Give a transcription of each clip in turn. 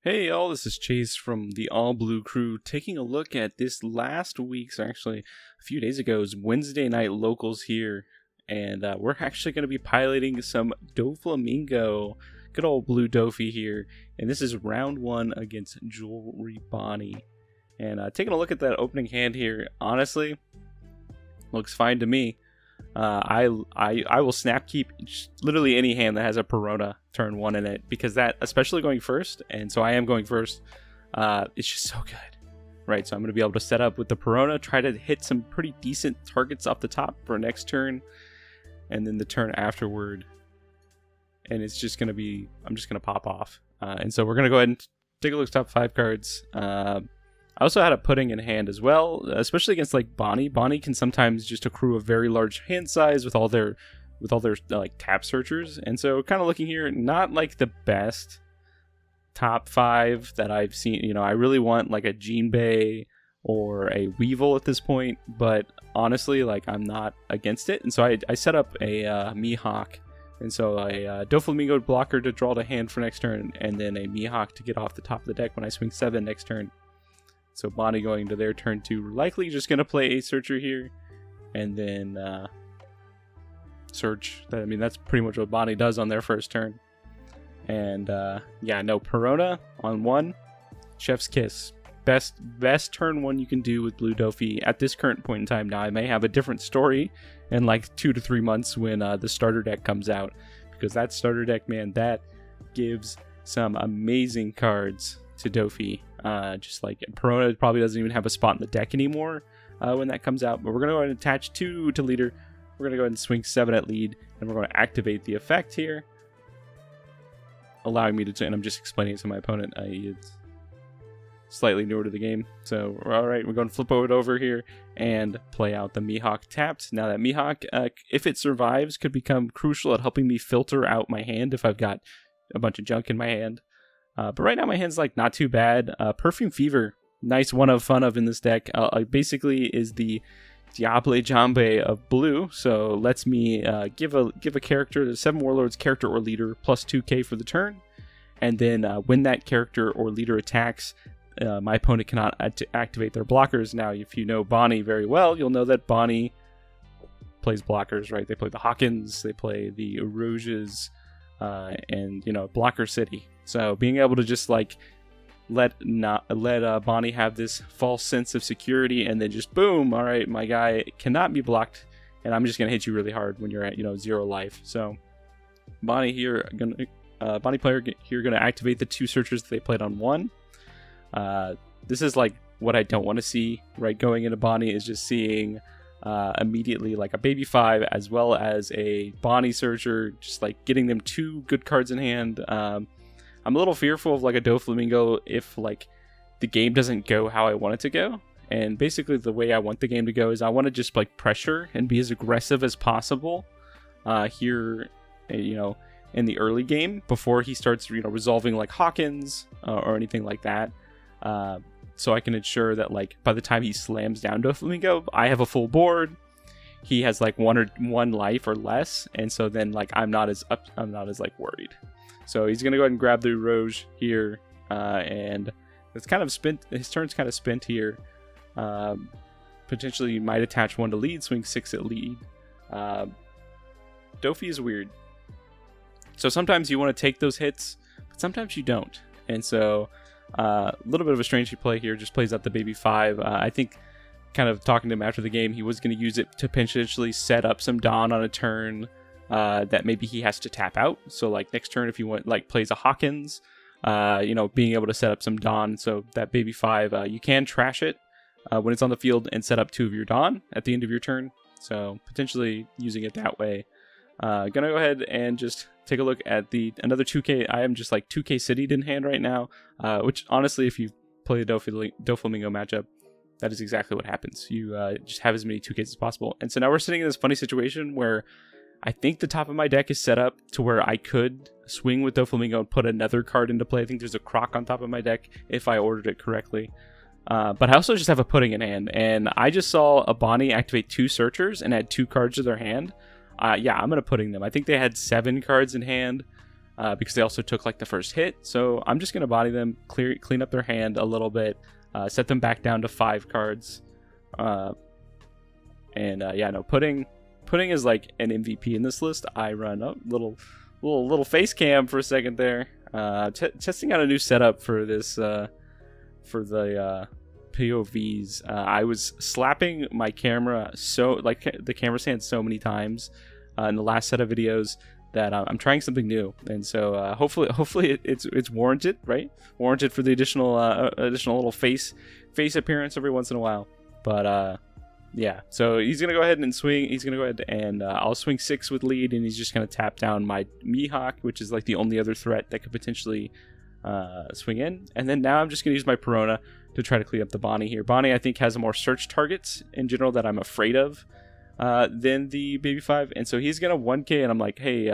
Hey y'all, this is Chase from the All Blue Crew taking a look at this last week's, actually a few days ago's Wednesday night locals here, and we're actually going to be piloting some Doflamingo, good old Blue Dofi here, and this is round one against Jewelry Bonney. And taking a look at that opening hand here, honestly, looks fine to me. I will snap keep literally any hand that has a Perona turn one in it, because that, especially going first, and so I am going first, it's just so good, right? So I'm going to be able to set up with the Perona, try to hit some pretty decent targets off the top for next turn, and then the turn afterward, and it's just going to be, I'm just going to pop off. And so we're going to go ahead and take a look at top 5 cards. I also had a pudding in hand as well, especially against like Bonney. Bonney can sometimes just accrue a very large hand size with all their like tap searchers, and so kind of looking here, not like the best top 5 that I've seen. You know, I really want like a Jinbei or a Weevil at this point, but honestly, like I'm not against it, and so I set up a Mihawk, and so a Doflamingo blocker to draw the hand for next turn, and then a Mihawk to get off the top of the deck when I swing 7 next turn. So Bonney going to their turn 2, likely just going to play a searcher here, and then search. I mean, that's pretty much what Bonney does on their first turn. And yeah, no, Perona on 1, chef's kiss. Best turn 1 you can do with Blue Dofi at this current point in time. Now, I may have a different story in like 2 to 3 months when the starter deck comes out, because that starter deck, man, that gives some amazing cards to Dofi. Just like Perona probably doesn't even have a spot in the deck anymore when that comes out. But we're going to go ahead and attach 2 to leader. We're going to go ahead and swing 7 at lead, and we're going to activate the effect here, allowing me to, and I'm just explaining it to my opponent. It's slightly newer to the game. So, all right, we're going to flip it over here and play out the Mihawk tapped. Now that Mihawk, if it survives, could become crucial at helping me filter out my hand if I've got a bunch of junk in my hand. But right now my hand's like not too bad. Perfume Fever, nice one of fun of in this deck. Basically is the Diable Jambe of blue, so lets me give a character, the 7 Warlords character or leader, plus 2k for the turn, and then when that character or leader attacks, my opponent cannot activate their blockers. Now, if you know Bonney very well, you'll know that Bonney plays blockers, right? They play the Hawkins, they play the Eroges, and you know, Blocker City. So being able to just like let Bonney have this false sense of security, and then just boom, all right, my guy cannot be blocked, and I'm just gonna hit you really hard when you're at 0 life. So Bonney here Bonney player here gonna activate the 2 searchers that they played on 1. This is like what I don't want to see, right? Going into Bonney is just seeing immediately like a baby 5 as well as a Bonney searcher, just like getting them 2 good cards in hand. I'm a little fearful of like a Doflamingo if like the game doesn't go how I want it to go. And basically the way I want the game to go is I want to just like pressure and be as aggressive as possible here, in the early game before he starts, resolving like Hawkins or anything like that. So I can ensure that like by the time he slams down Doflamingo, I have a full board. He has like one life or less, and so then like I'm not as like worried. So he's gonna go ahead and grab the Rouge here, and it's kind of spent. His turn's kind of spent here. Potentially, you might attach 1 to lead, swing 6 at lead. Dofi is weird. So sometimes you want to take those hits, but sometimes you don't. And so a little bit of a strange play here. Just plays out the baby 5. I think, kind of talking to him after the game, he was going to use it to potentially set up some Dawn on a turn that maybe he has to tap out. So like next turn, if he plays a Hawkins, being able to set up some Dawn. So that baby 5, you can trash it when it's on the field and set up 2 of your Dawn at the end of your turn. So potentially using it that way. Gonna go ahead and just take a look at another 2k. I am just like 2k Citied in hand right now, which honestly, if you play the Doflamingo matchup, that is exactly what happens. You just have as many 2ks as possible. And so now we're sitting in this funny situation where I think the top of my deck is set up to where I could swing with Doflamingo and put another card into play. I think there's a Croc on top of my deck if I ordered it correctly. But I also just have a pudding in hand, and I just saw a Bonney activate 2 searchers and add 2 cards to their hand. Yeah, I'm going to pudding them. I think they had 7 cards in hand. because they also took like the first hit. So I'm just going to body them, clean up their hand a little bit, set them back down to 5 cards. Yeah, no, Pudding is like an MVP in this list. I run a little face cam for a second there. Testing out a new setup for this for the POVs. I was slapping my camera the camera stand so many times in the last set of videos that I'm trying something new, and so hopefully it's warranted, right? Warranted for the additional little face appearance every once in a while. But yeah, so he's gonna go ahead and swing. He's gonna go ahead and I'll swing 6 with lead, and he's just gonna tap down my Mihawk, which is like the only other threat that could potentially swing in. And then now I'm just gonna use my Perona to try to clean up the Bonney here. Bonney, I think, has more search targets in general that I'm afraid of than the Baby 5, and so he's gonna 1k, and I'm like, hey,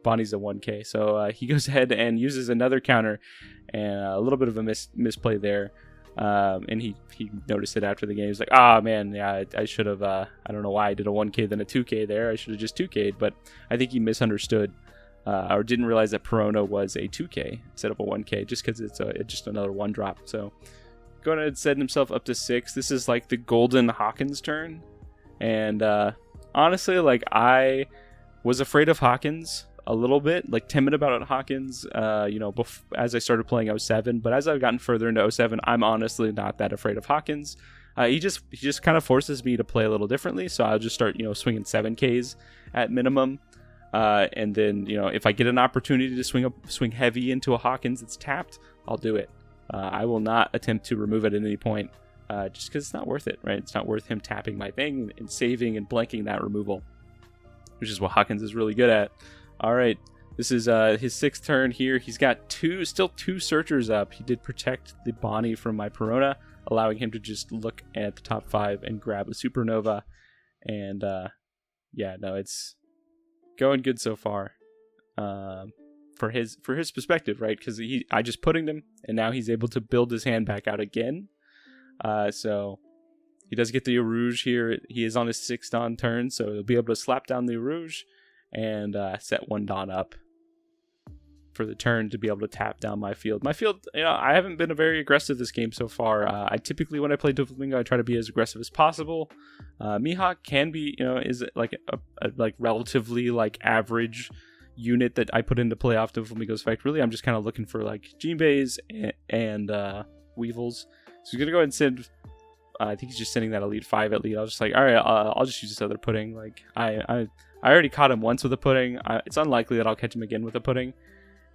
Bonney's a 1k, so he goes ahead and uses another counter, and a little bit of a misplay there. And he noticed it after the game. He's like, man, yeah, I should have, I don't know why I did a 1k then a 2k there. I should have just 2k'd, but I think he misunderstood, or didn't realize that Perona was a 2k instead of a 1k, just because it's just another 1 drop. So going ahead and setting himself up to 6. This is like the golden Hawkins turn, and honestly, like, I was afraid of Hawkins a little bit, like timid about Hawkins, as I started playing 07, but as I've gotten further into 07, I'm honestly not that afraid of Hawkins. He just kind of forces me to play a little differently, so I'll just start, swinging 7Ks at minimum, and then, if I get an opportunity to swing heavy into a Hawkins that's tapped, I'll do it. I will not attempt to remove it at any point, just because it's not worth it, right? It's not worth him tapping my thing and saving and blanking that removal, which is what Hawkins is really good at. All right, this is his 6th turn here. He's got still two searchers up. He did protect the Bonney from my Perona, allowing him to just look at the top 5 and grab a Supernova. And yeah, no, it's going good so far, for his perspective, right? Because I just putting him, and now he's able to build his hand back out again. So he does get the Rouge here. He is on his 6th Dawn turn, so he'll be able to slap down the Rouge and set 1 Dawn up for the turn to be able to tap down my field. My field, I haven't been very aggressive this game so far. I typically, when I play Doflamingo, I try to be as aggressive as possible. Mihawk can be, is like a relatively like average unit that I put into play off Doflamingo's effect. Really, I'm just kind of looking for like Jinbeis and Weevils. So he's gonna go ahead and send. I think he's just sending that Elite 5 at lead. I was just like, all right, I'll just use this other Pudding. Like I already caught him once with a Pudding. It's unlikely that I'll catch him again with a Pudding.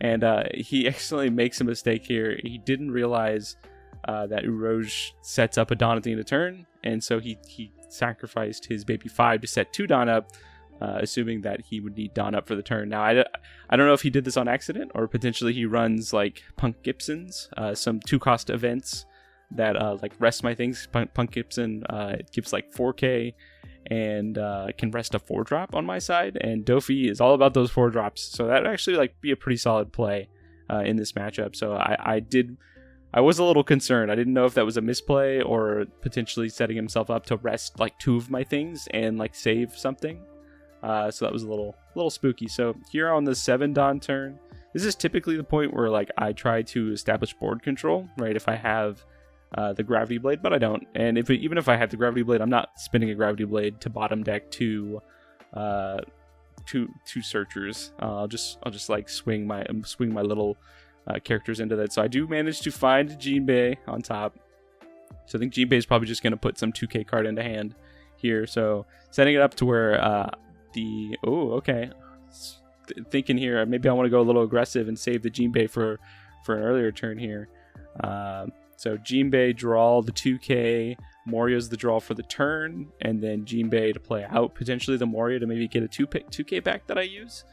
And he accidentally makes a mistake here. He didn't realize that Rouge sets up a Dawn at the end of turn, and so he sacrificed his Baby 5 to set 2 Dawn up, assuming that he would need Dawn up for the turn. Now, I don't know if he did this on accident, or potentially he runs like Punk Gibsons, some 2-cost events that like rest my things. Punk Gibson gives like 4k and can rest a 4-drop on my side, and Dofi is all about those 4-drops, so that would actually like be a pretty solid play in this matchup. So I was a little concerned. I didn't know if that was a misplay or potentially setting himself up to rest like 2 of my things and like save something. So that was a little spooky. So here on the 7 Dawn turn, this is typically the point where like I try to establish board control, right? If I have the Gravity Blade, but I don't. And even if I have the Gravity Blade, I'm not spinning a Gravity Blade to bottom deck two searchers. I'll just like swing my little characters into that. So I do manage to find Jinbei on top. So I think Jinbei is probably just going to put some 2k card into hand here. So setting it up to where thinking here, maybe I want to go a little aggressive and save the Jinbei for an earlier turn here. So Jinbei draw the 2k, Morio's the draw for the turn, and then Jinbei to play out potentially the Morio to maybe get a 2k back that I use,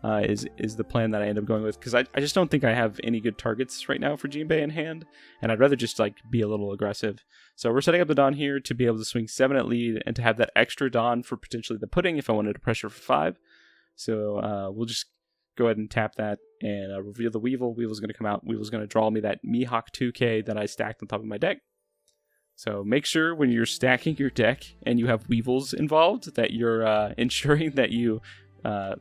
is the plan that I end up going with, because I just don't think I have any good targets right now for Jinbei in hand, and I'd rather just like be a little aggressive. So we're setting up the Dawn here to be able to swing 7 at lead and to have that extra Dawn for potentially the Pudding if I wanted to pressure for 5. So we'll just go ahead and tap that and reveal the Weevil. Weevil's going to come out. Weevil's going to draw me that Mihawk 2k that I stacked on top of my deck. So make sure when you're stacking your deck and you have Weevils involved that you're ensuring that you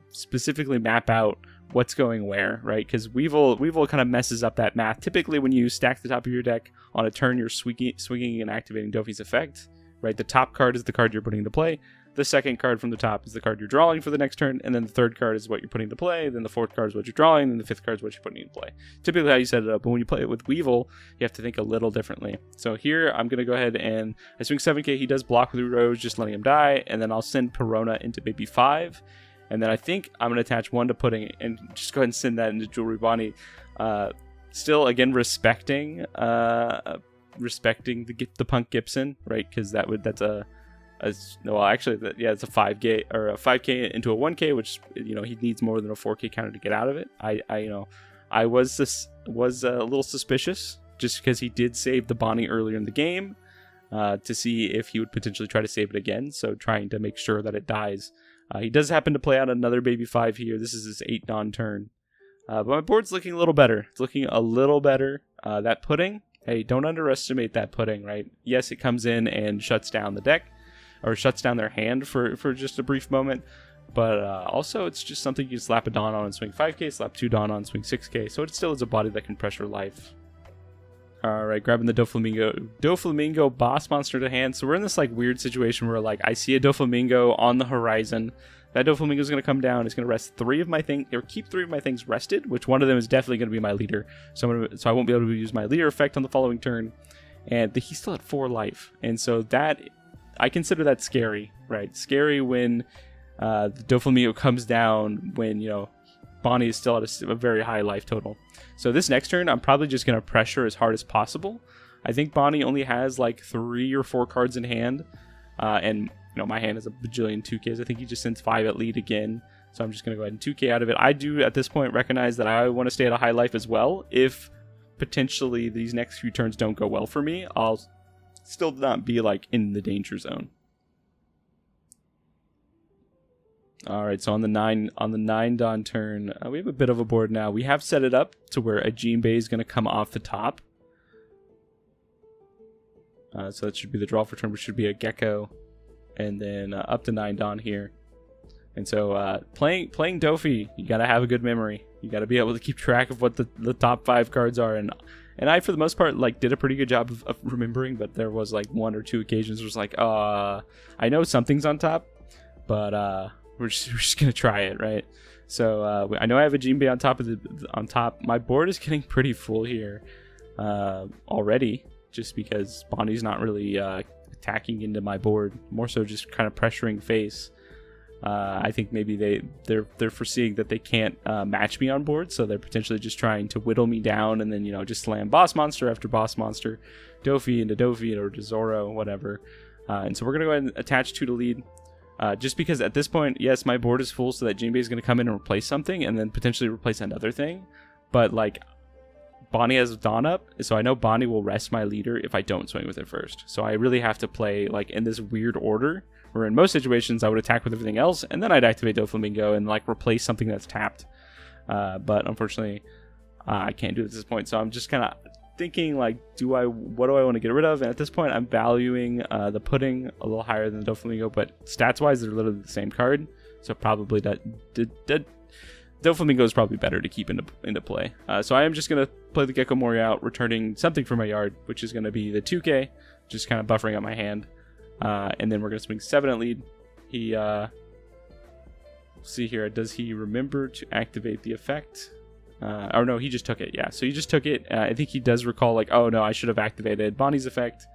specifically map out what's going where, right? Because Weevil kind of messes up that math. Typically, when you stack the top of your deck on a turn, you're swinging and activating Dofi's effect, right? The top card is the card you're putting into play. The second card from the top is the card you're drawing for the next turn, and then the third card is what you're putting into play, then the fourth card is what you're drawing, and the fifth card is what you're putting into play. Typically how you set it up, but when you play it with Weevil, you have to think a little differently. So here, I'm going to go ahead and I swing 7k, he does block with Rose, just letting him die, and then I'll send Perona into baby 5, and then I think I'm going to attach 1 to Pudding, and just go ahead and send that into Jewelry Bonney. Still, again, respecting the Punk Gibson, right, because it's a 5k or a 5k into a 1k, which he needs more than a 4k counter to get out of it. I was a little suspicious just because he did save the Bonney earlier in the game to see if he would potentially try to save it again. So trying to make sure that it dies. He does happen to play out another baby 5 here. This is his 8 Dawn turn, but my board's looking a little better. It's looking a little better. That Pudding, hey, don't underestimate that Pudding, right? Yes, it comes in and shuts down the deck, or shuts down their hand for just a brief moment, but also it's just something you slap a Dawn on and swing 5k, slap 2 Dawn on, swing 6k, so it still is a body that can pressure life. Alright, grabbing the Doflamingo boss monster to hand. So we're in this like weird situation where like I see a Doflamingo on the horizon. That Doflamingo is going to come down, it's going to rest 3 of my things, or keep 3 of my things rested, which one of them is definitely going to be my leader, so I won't be able to use my leader effect on the following turn, and he's still at 4 life, and so that I consider that scary, right? Scary when the Doflamingo comes down when, Bonney is still at a very high life total. So this next turn, I'm probably just going to pressure as hard as possible. I think Bonney only has like 3 or 4 cards in hand. And, my hand is a bajillion 2Ks. I think he just sends 5 at lead again. So I'm just going to go ahead and 2K out of it. I do, at this point, recognize that I want to stay at a high life as well. If potentially these next few turns don't go well for me, I'll still not be like in the danger zone. All right, so on the 9 Dawn turn, we have a bit of a board now. We have set it up to where a Jinbei is going to come off the top. So that should be the draw for turn, which should be a Gecko, and then up to 9 Dawn here. And so playing Dofi, you got to have a good memory. You got to be able to keep track of what the top 5 cards are, and I, for the most part, like did a pretty good job of remembering, but there was like 1 or 2 occasions where it was like, I know something's on top, but we're just gonna try it, right? So I know I have a Jinbei on top. My board is getting pretty full here already, just because Bonney's not really attacking into my board, more so just kind of pressuring face. I think maybe they're foreseeing that they can't match me on board, so they're potentially just trying to whittle me down, and then just slam boss monster after boss monster, Dofi into Dofi or to Zoro, whatever. And so we're gonna go ahead and attach 2 to lead. Just because at this point, yes, my board is full, so that Jinbei is going to come in and replace something, and then potentially replace another thing. But like, Bonney has Dawn up, so I know Bonney will rest my leader if I don't swing with it first. So I really have to play like in this weird order, where in most situations I would attack with everything else, and then I'd activate Doflamingo and like replace something that's tapped. But unfortunately, I can't do it at this point. So I'm just kind of thinking like, what do I want to get rid of? And at this point, I'm valuing the Pudding a little higher than the Doflamingo, but stats wise, they're literally the same card, so probably that Doflamingo is probably better to keep into play. So I am just gonna play the Gecko Mori out, returning something from my yard, which is gonna be the 2K, just kind of buffering up my hand, and then we're gonna swing 7 at lead. He see here, does he remember to activate the effect? Or no, he just took it. Yeah, so he just took it. I think he does recall like, oh no, I should have activated Bonney's effect.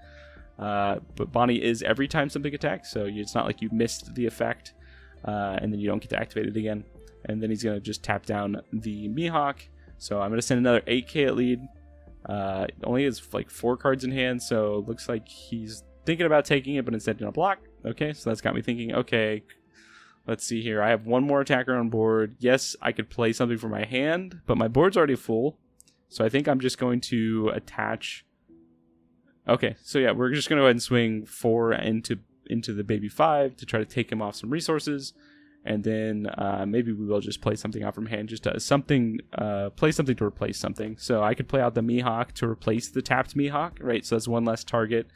But Bonney is every time something attacks, so it's not like you missed the effect, and then you don't get to activate it again. And then he's gonna just tap down the Mihawk. So I'm gonna send another 8k at lead. Only has like 4 cards in hand, so it looks like he's thinking about taking it, but instead gonna block. Okay, so that's got me thinking, okay, let's see here. I have 1 more attacker on board. Yes, I could play something for my hand, but my board's already full. So I think I'm just going to attach. Okay, so yeah, we're just going to go ahead and swing 4 into the baby 5 to try to take him off some resources. And then maybe we will just play something out from hand, just play something to replace something. So I could play out the Mihawk to replace the tapped Mihawk, right? So that's 1 less target.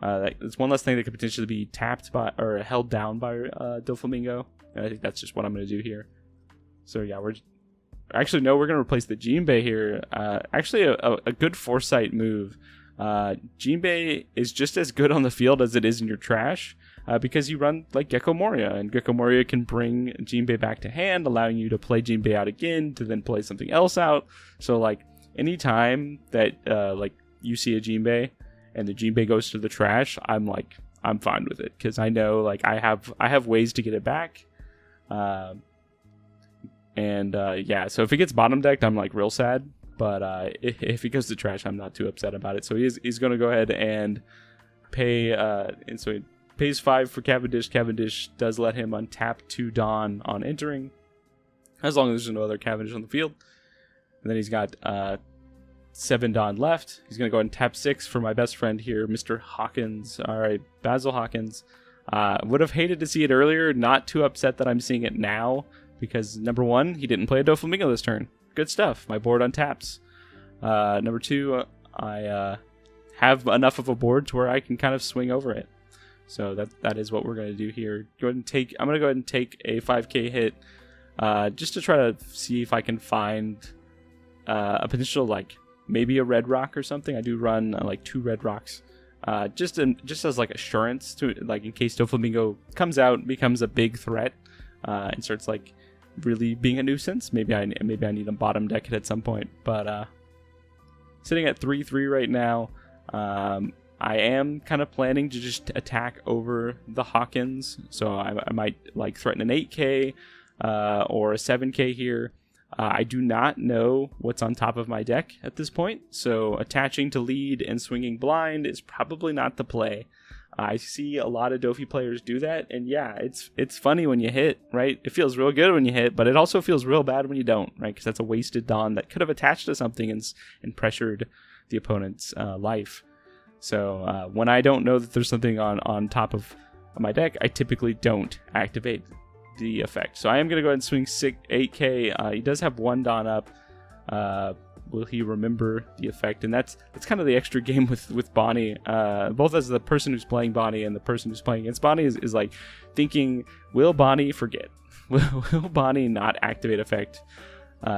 It's 1 less thing that could potentially be tapped by or held down by Doflamingo, and I think that's just what I'm going to do here. So yeah, we're Actually, no, we're going to replace the Jinbei here. Actually, a good foresight move. Jinbei is just as good on the field as it is in your trash, because you run like Gecko Moria, and Gecko Moria can bring Jinbei back to hand, allowing you to play Jinbei out again to then play something else out. So like anytime that like you see a Jinbei and the Jinbei goes to the trash, I'm fine with it, because I know like I have ways to get it back. Yeah, so if it gets bottom decked, I'm like real sad. But if he goes to trash, I'm not too upset about it. So he's going to go ahead and pay. And so he pays 5 for Cavendish. Cavendish does let him untap 2 Dawn on entering, as long as there's no other Cavendish on the field. And then he's got 7 Dawn left. He's going to go ahead and tap 6 for my best friend here, Mr. Hawkins. All right, Basil Hawkins. Would have hated to see it earlier. Not too upset that I'm seeing it now, because number 1, he didn't play a Doflamingo this turn. Good stuff. My board untaps. Number 2, I have enough of a board to where I can kind of swing over it. So that is what we're going to do here. I'm going to go ahead and take a 5k hit, just to try to see if I can find a potential, like maybe a red rock or something. I do run like 2 red rocks, just as like assurance, to like in case Doflamingo comes out and becomes a big threat, and starts like really being a nuisance. Maybe I need a bottom deck it at some point. But sitting at 3-3 right now, I am kind of planning to just attack over the Hawkins. So I might like threaten an 8k or a 7k here. I do not know what's on top of my deck at this point, so attaching to lead and swinging blind is probably not the play. I see a lot of Dofi players do that, and yeah, it's funny when you hit, right? It feels real good when you hit, but it also feels real bad when you don't, right? Because that's a wasted Dawn that could have attached to something and pressured the opponent's life. So when I don't know that there's something on top of my deck, I typically don't activate the effect. So I am going to go ahead and swing 8k. He does have 1 Dawn up. Will he remember the effect? And that's kind of the extra game with Bonney. Both as the person who's playing Bonney and the person who's playing against Bonney is like thinking, will Bonney forget? Will Bonney not activate effect?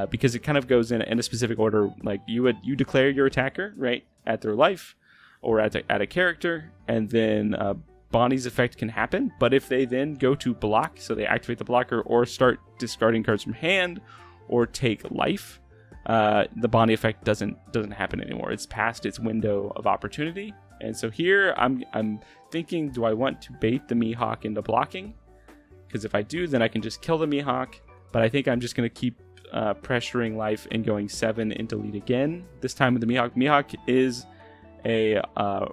Because it kind of goes in a specific order. Like you declare your attacker right at their life or at a character, and then Bonney's effect can happen. But if they then go to block, so they activate the blocker or start discarding cards from hand or take life, the Bonney effect doesn't happen anymore. It's past its window of opportunity. And so here I'm thinking, do I want to bait the Mihawk into blocking? Because if I do, then I can just kill the Mihawk. But I think I'm just going to keep pressuring life and going 7 into lead again. This time with the Mihawk. Mihawk is a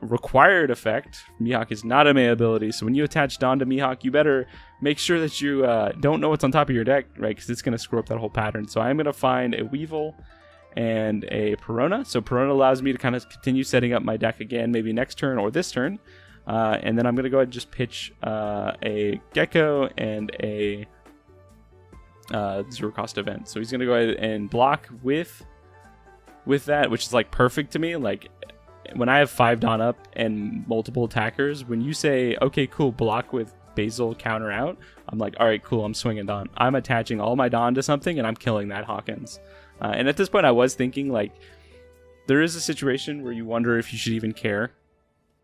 required effect. Mihawk is not a May ability, so when you attach Dawn to Mihawk, you better make sure that you don't know what's on top of your deck, right? Because it's going to screw up that whole pattern. So I'm going to find a Weevil and a Perona. So Perona allows me to kind of continue setting up my deck again, maybe next turn or this turn. And then I'm going to go ahead and just pitch a Gecko and a 0-cost event. So he's going to go ahead and block with that, which is like perfect to me. Like, when I have 5 Dawn up and multiple attackers, when you say, okay, cool, block with Basil, counter out, I'm like, all right, cool, I'm swinging Dawn. I'm attaching all my Dawn to something, and I'm killing that Hawkins. And at this point, I was thinking, like, there is a situation where you wonder if you should even care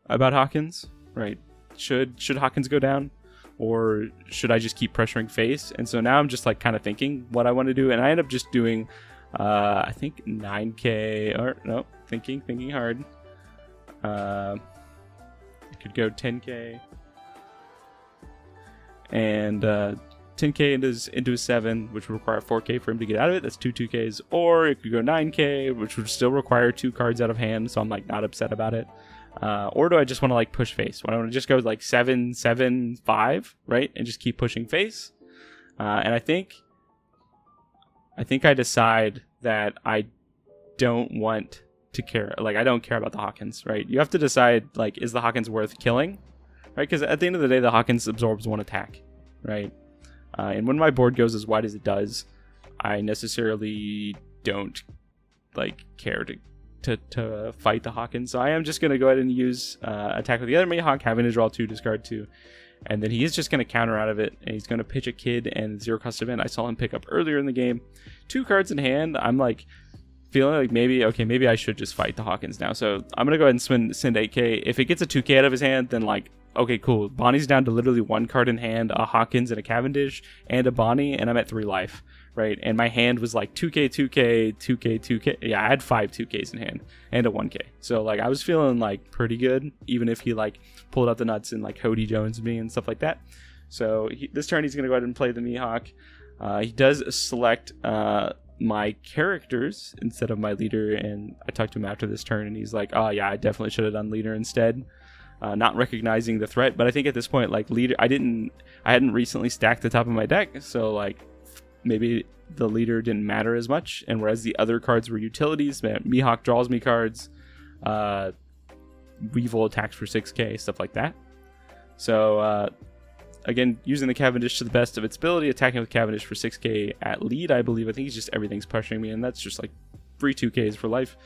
about Hawkins, right? Should Hawkins go down? Or should I just keep pressuring face? And so now I'm just, like, kind of thinking what I want to do, and I end up just doing, I think, 9k, or, no, thinking hard. I could go 10k and 10k into a 7, which would require 4k for him to get out of it. That's 2 2ks. Or it could go 9k, which would still require 2 cards out of hand, so I'm like not upset about it. Or do I just want to like push face? Do I want to just go like 7 7 5, right, and just keep pushing face? And I think I decide that I don't want to care. Like, I don't care about the Hawkins, right? You have to decide, like, is the Hawkins worth killing, right? Because at the end of the day, the Hawkins absorbs 1 attack, right? And when my board goes as wide as it does, I necessarily don't like care to fight the Hawkins. So I am just going to go ahead and use attack with the other Mihawk, having to draw 2, discard 2, And then he is just going to counter out of it, and he's going to pitch a kid and 0 cost event. I saw him pick up earlier in the game. 2 cards in hand. I'm like feeling like maybe I should just fight the Hawkins now. So I'm going to go ahead and send 8k. If it gets a 2k out of his hand, then like, okay, cool. Bonney's down to literally 1 card in hand, a Hawkins and a Cavendish and a Bonney, and I'm at 3 life, right? And my hand was like 2k, 2k, 2k, 2k. Yeah, I had 5 2ks in hand and a 1k. So like I was feeling like pretty good, even if he like pulled out the nuts and like Hody Jones me and stuff like that. So this turn he's going to go ahead and play the Mihawk. He does select my characters instead of my leader, and I talked to him after this turn, and he's like, oh yeah, I definitely should have done leader instead. Not recognizing the threat, but I think at this point, like leader, I hadn't recently stacked the top of my deck, so like maybe the leader didn't matter as much. And whereas the other cards were utilities, Mihawk draws me cards, Weevil attacks for 6k, stuff like that. So again, using the Cavendish to the best of its ability, attacking with Cavendish for 6k at lead, I believe. I think he's just everything's pressuring me, and that's just like free 2ks for life,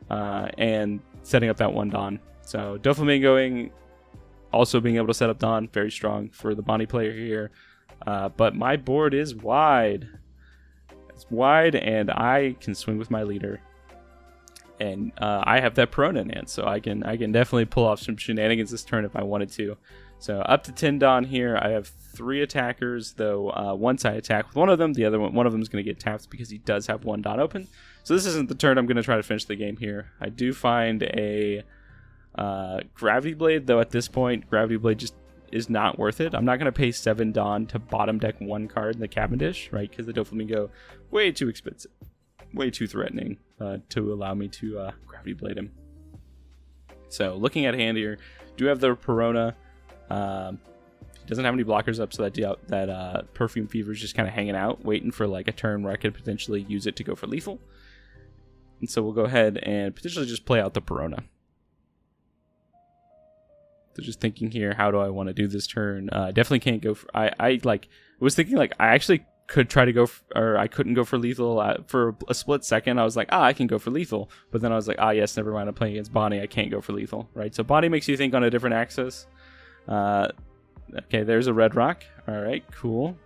and setting up that 1 Dawn. So Doflamingoing, also being able to set up Dawn, very strong for the Bonney player here. But my board is wide. It's wide, and I can swing with my leader. And I have that Perona in hand, so I can definitely pull off some shenanigans this turn if I wanted to. So up to 10 Dawn here. I have 3 attackers, though once I attack with one of them, one of them is going to get tapped because he does have 1 Dawn open. So this isn't the turn I'm going to try to finish the game here. I do find a Gravity Blade, though at this point Gravity Blade just is not worth it. I'm not going to pay 7 Dawn to bottom deck 1 card in the Cavendish, right? Because the Doflamingo, way too expensive, way too threatening to allow me to Gravity Blade him. So looking at hand here, do have the Perona. He doesn't have any blockers up, so that Perfume Fever is just kind of hanging out, waiting for like a turn where I could potentially use it to go for lethal. And so we'll go ahead and potentially just play out the Perona. So just thinking here, how do I want to do this turn? Definitely can't go for, I was thinking like I actually could try to go or I couldn't go for lethal for a split second. I was like, I can go for lethal, but then I was like, yes, never mind, I'm playing against Bonney, I can't go for lethal, right? So Bonney makes you think on a different axis. Okay, there's a red rock. All right, cool.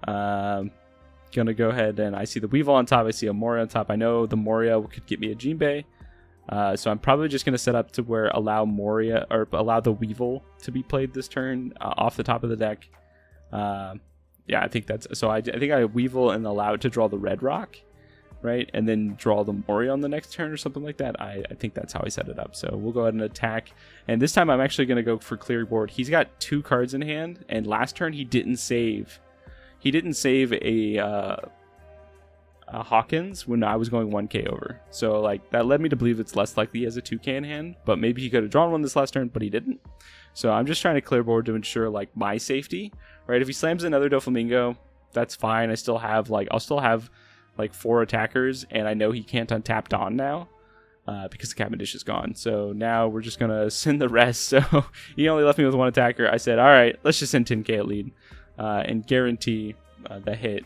Gonna go ahead, and I see the Weevil on top, I see a Moria on top. I know the Moria could get me a Jinbei. So I'm probably just going to set up to where allow the Weevil to be played this turn off the top of the deck. Yeah, I think that's so. I think I Weevil and allow it to draw the red rock, right, and then draw the Moria on the next turn or something like that. I think that's how I set it up. So we'll go ahead and attack, and this time I'm actually going to go for clear board. He's got 2 cards in hand, and last turn he didn't save. He didn't save a Hawkins when I was going 1k over. So like that led me to believe it's less likely he has a 2k in hand, but maybe he could have drawn one this last turn, but he didn't. So I'm just trying to clear board to ensure like my safety, right? If he slams another Doflamingo, that's fine. I'll still have like 4 attackers, and I know he can't untap Dawn now because the Cavendish is gone. So now we're just gonna send the rest. So he only left me with 1 attacker. I said, all right, let's just send 10k at lead and guarantee the hit.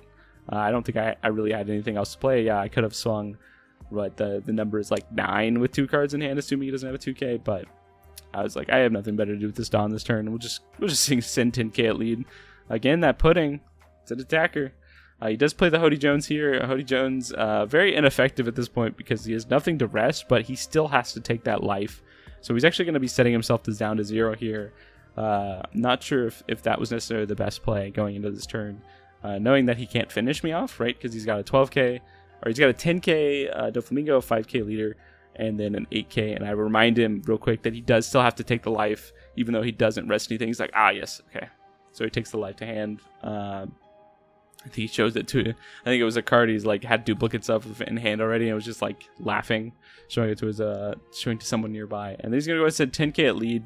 I don't think I really had anything else to play. Yeah, I could have swung, but the number is like 9 with 2 cards in hand, assuming he doesn't have a 2k. But I was like, I have nothing better to do with this Dawn this turn. We'll just send 10k at lead. Again, that pudding, it's an attacker. He does play the Hody Jones here. Hody Jones, very ineffective at this point because he has nothing to rest, but he still has to take that life. So he's actually going to be setting himself down to 0 here. Not sure if that was necessarily the best play going into this turn. Knowing that he can't finish me off, right? Because he's got a 12k, or he's got a 10k Doflamingo, 5k leader, and then an 8k. And I remind him real quick that he does still have to take the life, even though he doesn't rest anything. He's like, yes, okay. So he takes the life to hand. I think he shows it to, I think it was a card he's like had duplicates of in hand already, and it was just like laughing, showing it to his, showing to someone nearby. And then he's gonna go ahead and send 10k at lead.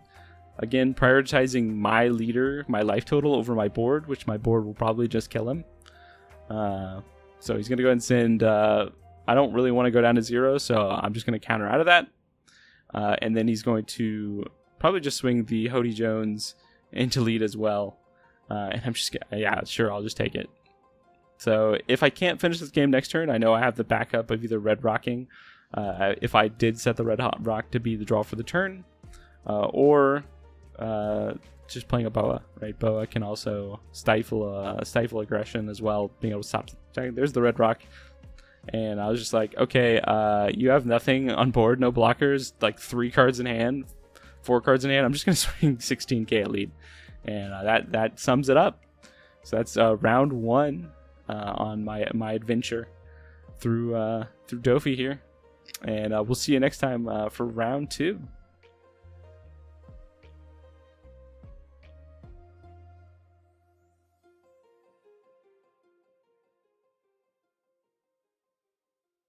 Again, prioritizing my leader, my life total over my board, which my board will probably just kill him. So he's going to go ahead and send... I don't really want to go down to 0, so I'm just going to counter out of that. And then he's going to probably just swing the Hody Jones into lead as well. And I'm just... Yeah, sure, I'll just take it. So if I can't finish this game next turn, I know I have the backup of either red rocking. If I did set the red hot rock to be the draw for the turn. Or... just playing a Boa, right? Boa can also stifle aggression as well, being able to stop. There's the red rock. And I was just like, okay, you have nothing on board, no blockers, like 3 cards in hand, 4 cards in hand. I'm just going to swing 16k at lead. And that sums it up. So that's round 1 on my adventure through Dofi here. And we'll see you next time for round 2.